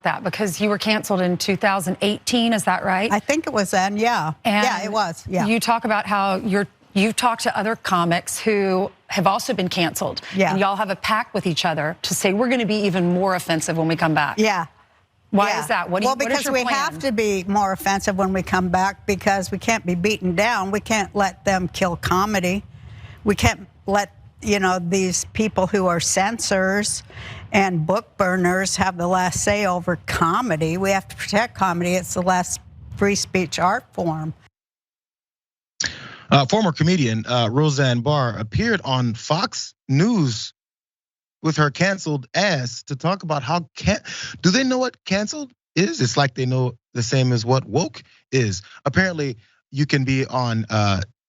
that? Because you were canceled in 2018, is that right? I think it was then, yeah. And yeah, it was, yeah. You talk about how you've talked to other comics who have also been canceled. Yeah. And y'all have a pact with each other to say, we're going to be even more offensive when we come back. Yeah. Why is that? Well, because we have to be more offensive when we come back, because we can't be beaten down. We can't let them kill comedy. We can't let, these people who are censors and book burners have the last say over comedy. We have to protect comedy. It's the last free speech art form. Former comedian Roseanne Barr appeared on Fox News with her canceled ass to talk about how do they know what canceled is? It's like they know the same as what woke is. Apparently, you can be on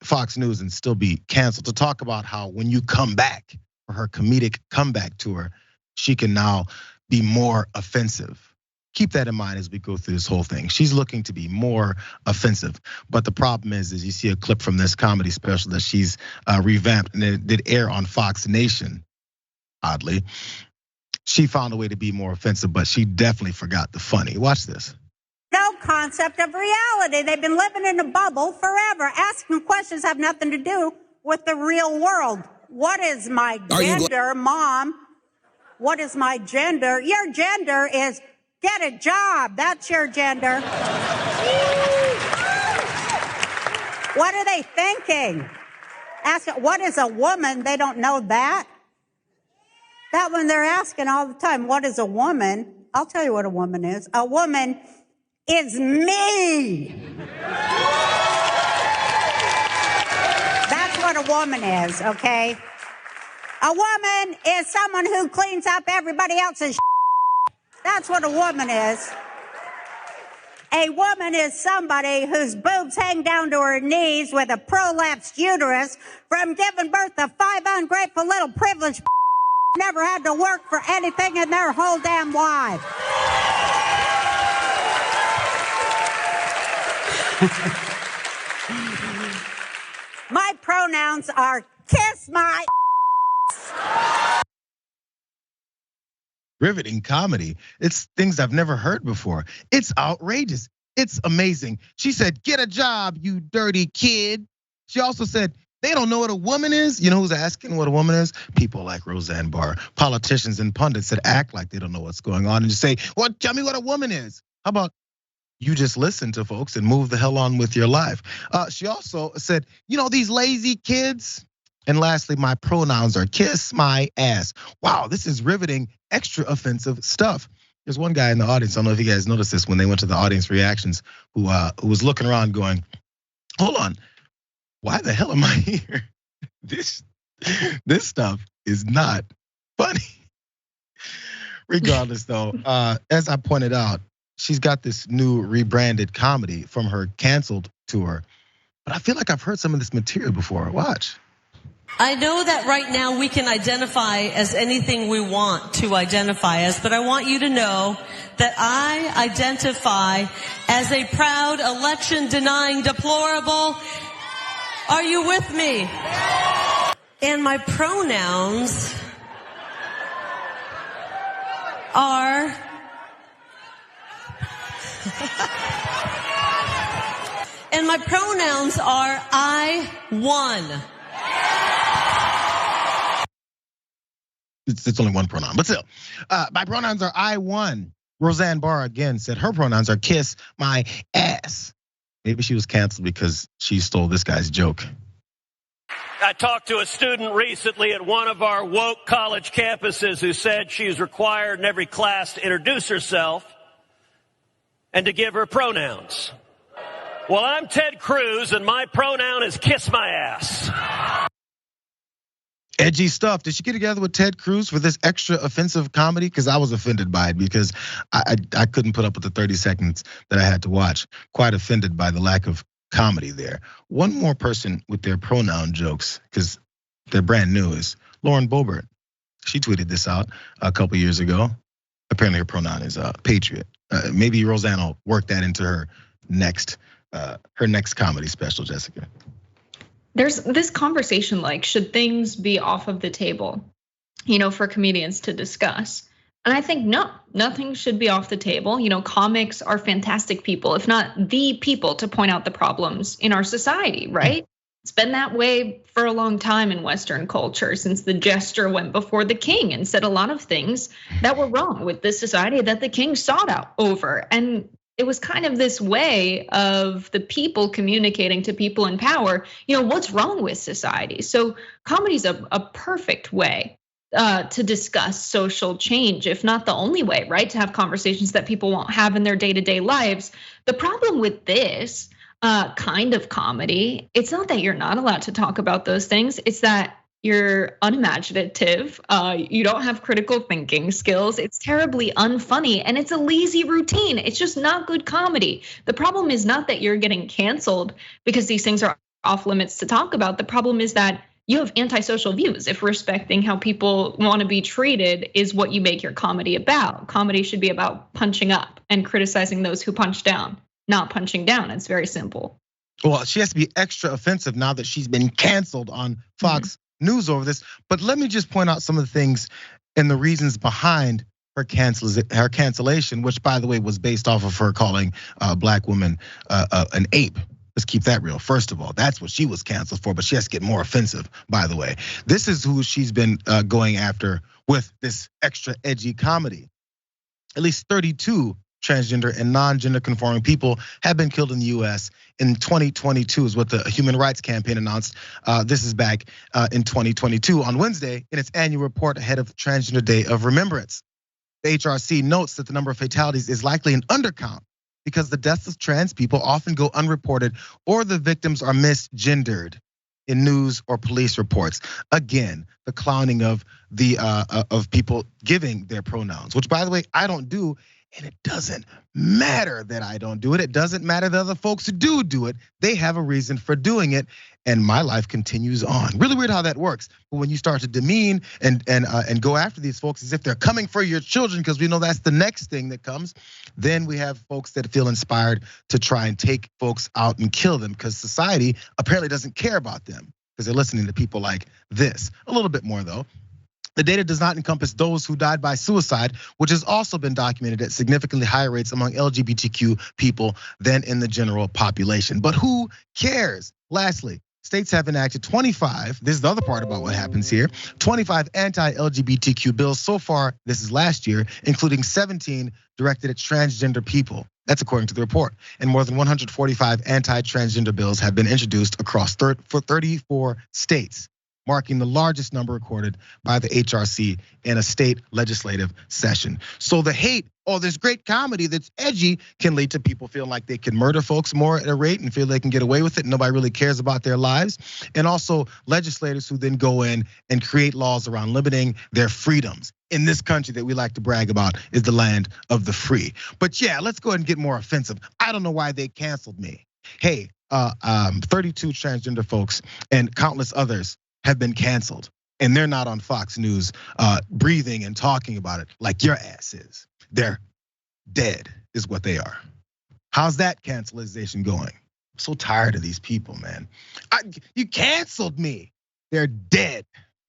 Fox News and still be canceled, to talk about how when you come back for her comedic comeback tour, she can now be more offensive. Keep that in mind as we go through this whole thing. She's looking to be more offensive. But the problem is you see a clip from this comedy special that she's revamped, and it did air on Fox Nation. Oddly, she found a way to be more offensive, but she definitely forgot the funny. Watch this. No concept of reality. They've been living in a bubble forever. Asking questions have nothing to do with the real world. What is my gender, Mom? What is my gender? Your gender is get a job. That's your gender. What are they thinking? Ask what is a woman? They don't know that. That one they're asking all the time, what is a woman? I'll tell you what a woman is. A woman is me. That's what a woman is, okay? A woman is someone who cleans up everybody else's shit. That's what a woman is. A woman is somebody whose boobs hang down to her knees with a prolapsed uterus from giving birth to 5 ungrateful little privileged never had to work for anything in their whole damn life. My pronouns are kiss my Riveting comedy. It's things I've never heard before. It's outrageous. It's amazing. She said, get a job, you dirty kid. She also said, they don't know what a woman is. You know who's asking what a woman is? People like Roseanne Barr, politicians and pundits that act like they don't know what's going on and just say, well, tell me what a woman is. How about you just listen to folks and move the hell on with your life? She also said, these lazy kids. And lastly, my pronouns are kiss my ass. Wow, this is riveting, extra offensive stuff. There's one guy in the audience, I don't know if you guys noticed this when they went to the audience reactions, who was looking around going, hold on. Why the hell am I here? This stuff is not funny. Regardless though, as I pointed out, she's got this new rebranded comedy from her canceled tour. But I feel like I've heard some of this material before. Watch. I know that right now we can identify as anything we want to identify as, but I want you to know that I identify as a proud election-denying deplorable. Are you with me? And my pronouns are I won. It's only one pronoun, but still, my pronouns are I won. Roseanne Barr again said her pronouns are kiss my ass. Maybe she was canceled because she stole this guy's joke. I talked to a student recently at one of our woke college campuses who said she's required in every class to introduce herself and to give her pronouns. Well, I'm Ted Cruz and my pronoun is kiss my ass. Edgy stuff. Did she get together with Ted Cruz for this extra offensive comedy? Because I was offended by it because I couldn't put up with the 30 seconds that I had to watch. Quite offended by the lack of comedy there. One more person with their pronoun jokes, because they're brand new, is Lauren Boebert. She tweeted this out a couple years ago. Apparently her pronoun is patriot. Maybe Roseanne will work that into her next comedy special, Jessica. There's this conversation like, should things be off of the table, for comedians to discuss? And I think no, nothing should be off the table. Comics are fantastic people, if not the people, to point out the problems in our society, right? It's been that way for a long time in Western culture, since the jester went before the king and said a lot of things that were wrong with this society that the king sought out over. And it was kind of this way of the people communicating to people in power, what's wrong with society. So comedy's a perfect way to discuss social change, if not the only way, right? To have conversations that people won't have in their day-to-day lives. The problem with this kind of comedy, it's not that you're not allowed to talk about those things, it's that you're unimaginative, you don't have critical thinking skills, it's terribly unfunny, and it's a lazy routine. It's just not good comedy. The problem is not that you're getting canceled because these things are off limits to talk about. The problem is that you have antisocial views if respecting how people want to be treated is what you make your comedy about. Comedy should be about punching up and criticizing those who punch down, not punching down. It's very simple. Well, she has to be extra offensive now that she's been canceled on Fox News over this. But let me just point out some of the things and the reasons behind her cancellation, which, by the way, was based off of her calling a black woman an ape. Let's keep that real. First of all, that's what she was canceled for, but she has to get more offensive, by the way. This is who she's been going after with this extra edgy comedy. At least 32 transgender and non-gender conforming people have been killed in the US in 2022 is what the Human Rights Campaign announced. This is back in 2022 on Wednesday in its annual report ahead of Transgender Day of Remembrance. The HRC notes that the number of fatalities is likely an undercount because the deaths of trans people often go unreported or the victims are misgendered in news or police reports. Again, the clowning of people giving their pronouns, which, by the way, I don't do. And it doesn't matter that I don't do it. It doesn't matter that other folks who do it. They have a reason for doing it, and my life continues on. Really weird how that works. But when you start to demean and go after these folks as if they're coming for your children, because we know that's the next thing that comes, then we have folks that feel inspired to try and take folks out and kill them because society apparently doesn't care about them because they're listening to people like this. A little bit more though. The data does not encompass those who died by suicide, which has also been documented at significantly higher rates among LGBTQ people than in the general population. But who cares? Lastly, states have enacted 25, this is the other part about what happens here, 25 anti-LGBTQ bills so far, this is last year, including 17 directed at transgender people. That's according to the report. And more than 145 anti-transgender bills have been introduced across 34 states, marking the largest number recorded by the HRC in a state legislative session. So the hate, this great comedy that's edgy can lead to people feeling like they can murder folks more at a rate and feel they can get away with it. Nobody really cares about their lives. And also legislators who then go in and create laws around limiting their freedoms. In this country that we like to brag about is the land of the free. But yeah, let's go ahead and get more offensive. I don't know why they canceled me. Hey, 32 transgender folks and countless others have been canceled, and they're not on Fox News breathing and talking about it like your ass is. They're dead is what they are. How's that cancelization going? I'm so tired of these people, man. You canceled me. They're dead.